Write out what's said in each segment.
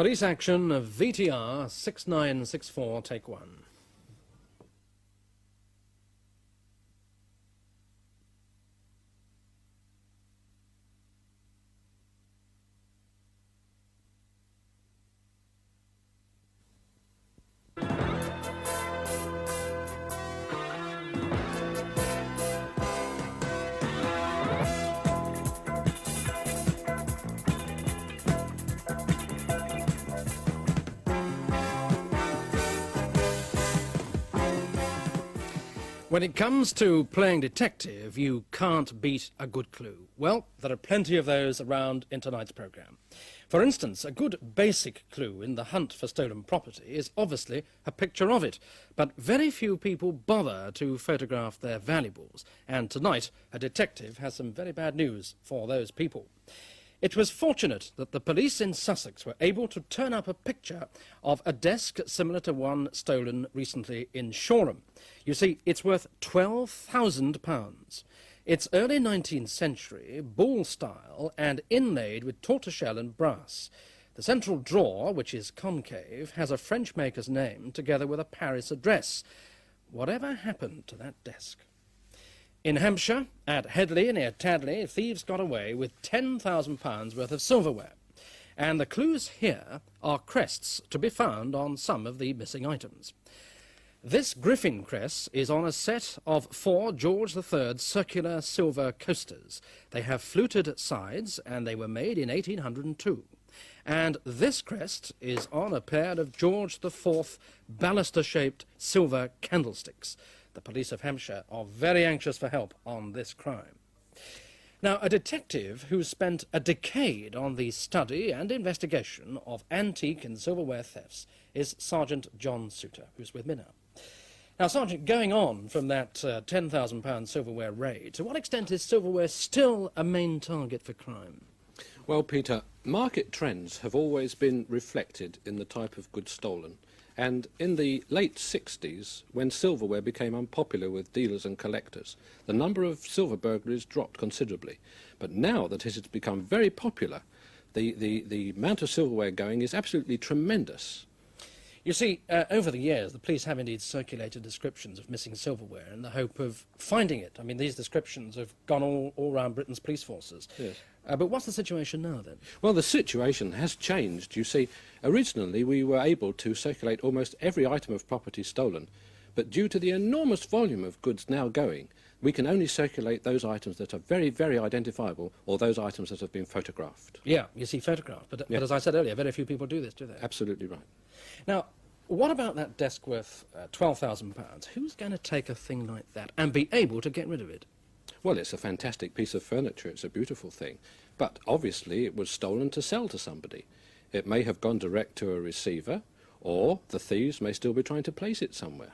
Police action of VTR 6964, take one. When it comes to playing detective, you can't beat a good clue. Well, there are plenty of those around in tonight's programme. For instance, a good basic clue in the hunt for stolen property is obviously a picture of it, but very few people bother to photograph their valuables, and tonight a detective has some very bad news for those people. It was fortunate that the police in Sussex were able to turn up a picture of a desk similar to one stolen recently in Shoreham. You see, it's worth £12,000. It's early 19th century, bull style, and inlaid with tortoiseshell and brass. The central drawer, which is concave, has a French maker's name together with a Paris address. Whatever happened to that desk? In Hampshire, at Headley near Tadley, thieves got away with £10,000 worth of silverware. And the clues here are crests to be found on some of the missing items. This griffin crest is on a set of 4 George III circular silver coasters. They have fluted sides and they were made in 1802. And this crest is on a pair of George IV baluster-shaped silver candlesticks. The police of Hampshire are very anxious for help on this crime. Now, a detective who spent a decade on the study and investigation of antique and silverware thefts is Sergeant John Souter, who's with me now. Now, Sergeant, going on from that £10,000 silverware raid, to what extent is silverware still a main target for crime? Well, Peter, market trends have always been reflected in the type of goods stolen. And in the late 60s, when silverware became unpopular with dealers and collectors, the number of silver burglaries dropped considerably. But now that it has become very popular, the amount of silverware going is absolutely tremendous. You see, over the years, the police have indeed circulated descriptions of missing silverware in the hope of finding it. I mean, these descriptions have gone all around Britain's police forces. Yes. But what's the situation now, then? Well, the situation has changed. You see, originally we were able to circulate almost every item of property stolen, but due to the enormous volume of goods now going, we can only circulate those items that are very, very identifiable, or those items that have been photographed. Yeah, you see photographed, but as I said earlier, very few people do this, do they? Absolutely right. Now, what about that desk worth £12,000? Who's going to take a thing like that and be able to get rid of it? Well, it's a fantastic piece of furniture. It's a beautiful thing. But obviously it was stolen to sell to somebody. It may have gone direct to a receiver, or the thieves may still be trying to place it somewhere.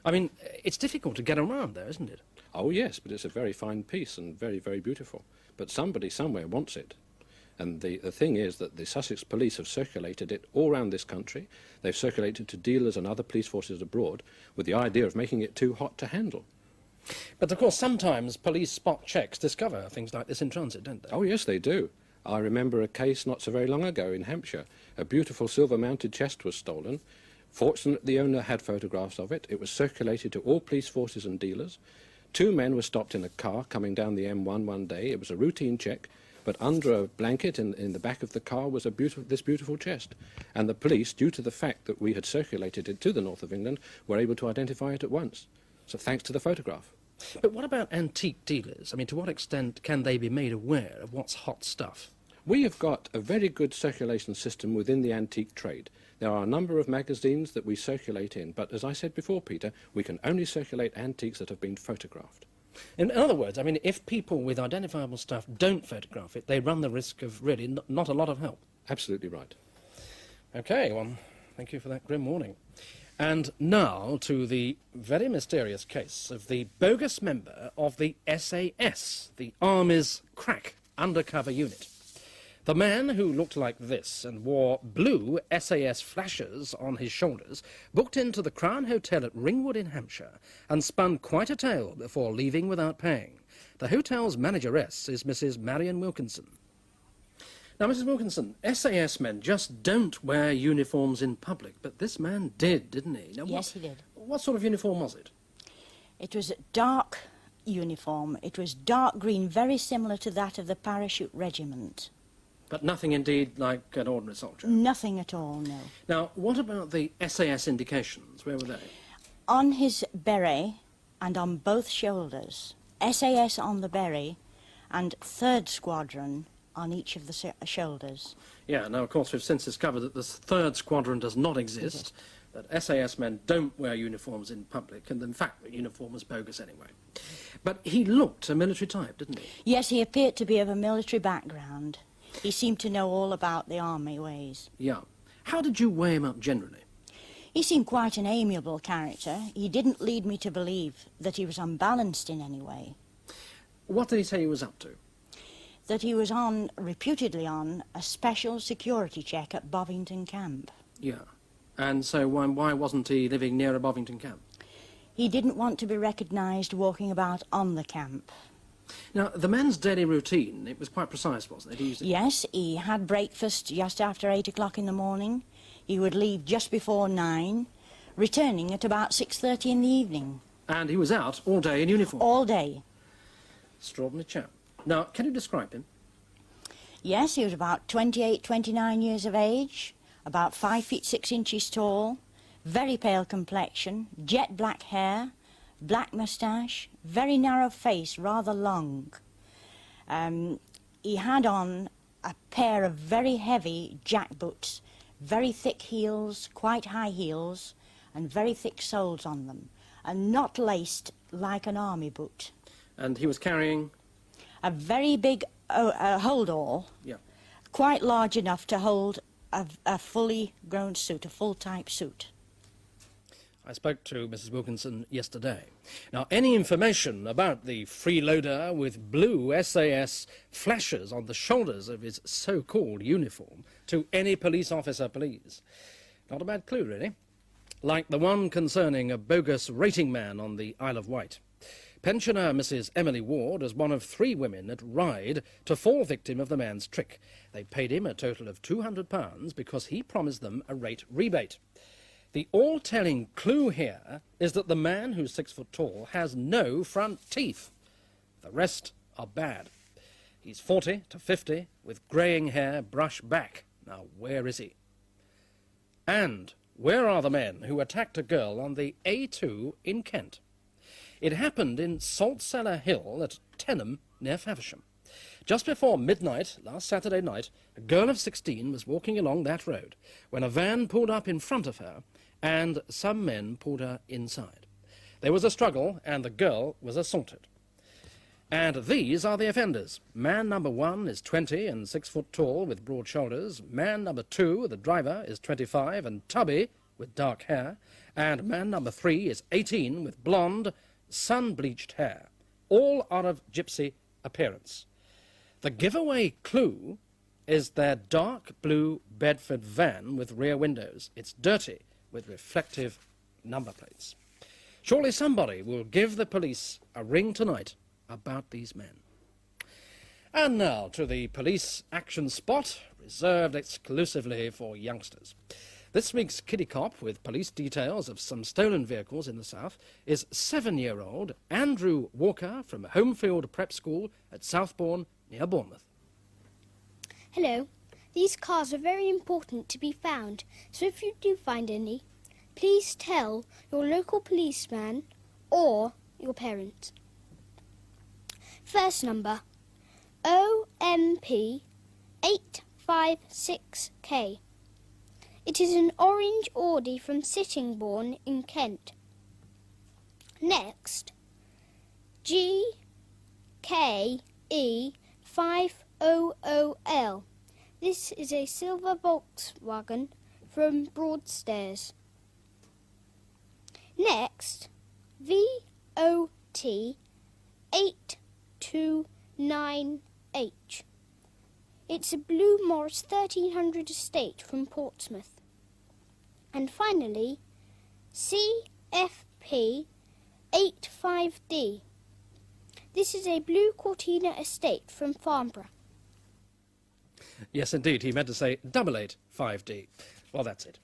I mean, it's difficult to get around there, isn't it? Oh, yes, but it's a very fine piece and very, very beautiful. But somebody somewhere wants it. And the thing is that the Sussex police have circulated it all around this country. They've circulated to dealers and other police forces abroad with the idea of making it too hot to handle. But, of course, sometimes police spot checks discover things like this in transit, don't they? Oh, yes, they do. I remember a case not so very long ago in Hampshire. A beautiful silver-mounted chest was stolen. Fortunately, the owner had photographs of it. It was circulated to all police forces and dealers. 2 men were stopped in a car coming down the M1 one day. It was a routine check, but under a blanket in the back of the car was this beautiful chest. And the police, due to the fact that we had circulated it to the north of England, were able to identify it at once. So thanks to the photograph. But what about antique dealers? I mean, to what extent can they be made aware of what's hot stuff? We have got a very good circulation system within the antique trade. There are a number of magazines that we circulate in, but as I said before, Peter, we can only circulate antiques that have been photographed. In other words, I mean, if people with identifiable stuff don't photograph it, they run the risk of really not a lot of help. Absolutely right. OK, well, thank you for that grim warning. And now to the very mysterious case of the bogus member of the SAS, the Army's crack undercover unit. The man, who looked like this and wore blue SAS flashers on his shoulders, booked into the Crown Hotel at Ringwood in Hampshire and spun quite a tale before leaving without paying. The hotel's manageress is Mrs. Marion Wilkinson. Now, Mrs. Wilkinson, SAS men just don't wear uniforms in public, but this man did, didn't he? Now, Yes, he did. What sort of uniform was it? It was a dark uniform. It was dark green, very similar to that of the parachute regiment. But nothing indeed like an ordinary soldier. Nothing at all, no. Now, what about the SAS indications? Where were they? On his beret and on both shoulders, SAS on the beret and 3rd Squadron on each of the shoulders. Yeah, now, of course, we've since discovered that the 3rd Squadron does not exist, that SAS men don't wear uniforms in public, and in fact, the uniform was bogus anyway. But he looked a military type, didn't he? Yes, he appeared to be of a military background. He seemed to know all about the army ways. Yeah. How did you weigh him up generally? He seemed quite an amiable character. He didn't lead me to believe that he was unbalanced in any way. What did he say he was up to? That he was reputedly on, a special security check at Bovington Camp. Yeah. And so why wasn't he living near a Bovington camp? He didn't want to be recognised walking about on the camp. Now, the man's daily routine, it was quite precise, wasn't it? Yes, he had breakfast just after 8 o'clock in the morning. He would leave just before 9, returning at about 6:30 in the evening. And he was out all day in uniform? All day. Extraordinary chap. Now, can you describe him? Yes, he was about 28, 29 years of age, about 5 feet 6 inches tall, very pale complexion, jet black hair, black moustache, very narrow face, rather long. He had on a pair of very heavy jack boots, very thick heels, quite high heels, and very thick soles on them, and not laced like an army boot. And he was carrying? A very big hold-all, Yeah. quite large enough to hold a fully grown suit, a full-type suit. I spoke to Mrs. Wilkinson yesterday. Now, any information about the freeloader with blue SAS flashes on the shoulders of his so-called uniform to any police officer, please. Not a bad clue, really. Like the one concerning a bogus rating man on the Isle of Wight. Pensioner Mrs. Emily Ward is one of 3 women at Ryde to fall victim of the man's trick. They paid him a total of £200 because he promised them a rate rebate. The all-telling clue here is that the man who's 6 foot tall has no front teeth. The rest are bad. He's 40 to 50, with greying hair brushed back. Now, where is he? And where are the men who attacked a girl on the A2 in Kent? It happened in Saltcellar Hill at Tenham, near Faversham. Just before midnight last Saturday night, a girl of 16 was walking along that road when a van pulled up in front of her and some men pulled her inside. There was a struggle and the girl was assaulted. And these are the offenders. Man number 1 is 20 and 6 foot tall with broad shoulders. Man number 2, the driver, is 25 and tubby with dark hair. And man number 3 is 18 with blonde, sun-bleached hair. All are of gypsy appearance. The giveaway clue is their dark blue Bedford van with rear windows. It's dirty with reflective number plates. Surely somebody will give the police a ring tonight about these men. And now to the police action spot, reserved exclusively for youngsters. This week's Kiddie Cop, with police details of some stolen vehicles in the south, is 7-year-old Andrew Walker from Homefield Prep School at Southbourne, near Bournemouth. Hello. These cars are very important to be found, so if you do find any, please tell your local policeman or your parents. First number, OMP 856K. It is an orange Audi from Sittingbourne in Kent. Next, GKE 500L. This is a silver Volkswagen from Broadstairs. Next, VOT 829H. It's a blue Morris 1300 estate from Portsmouth. And finally, CFP 85D. This is a blue Cortina estate from Farnborough. Yes, indeed. He meant to say 885D. Well, that's it.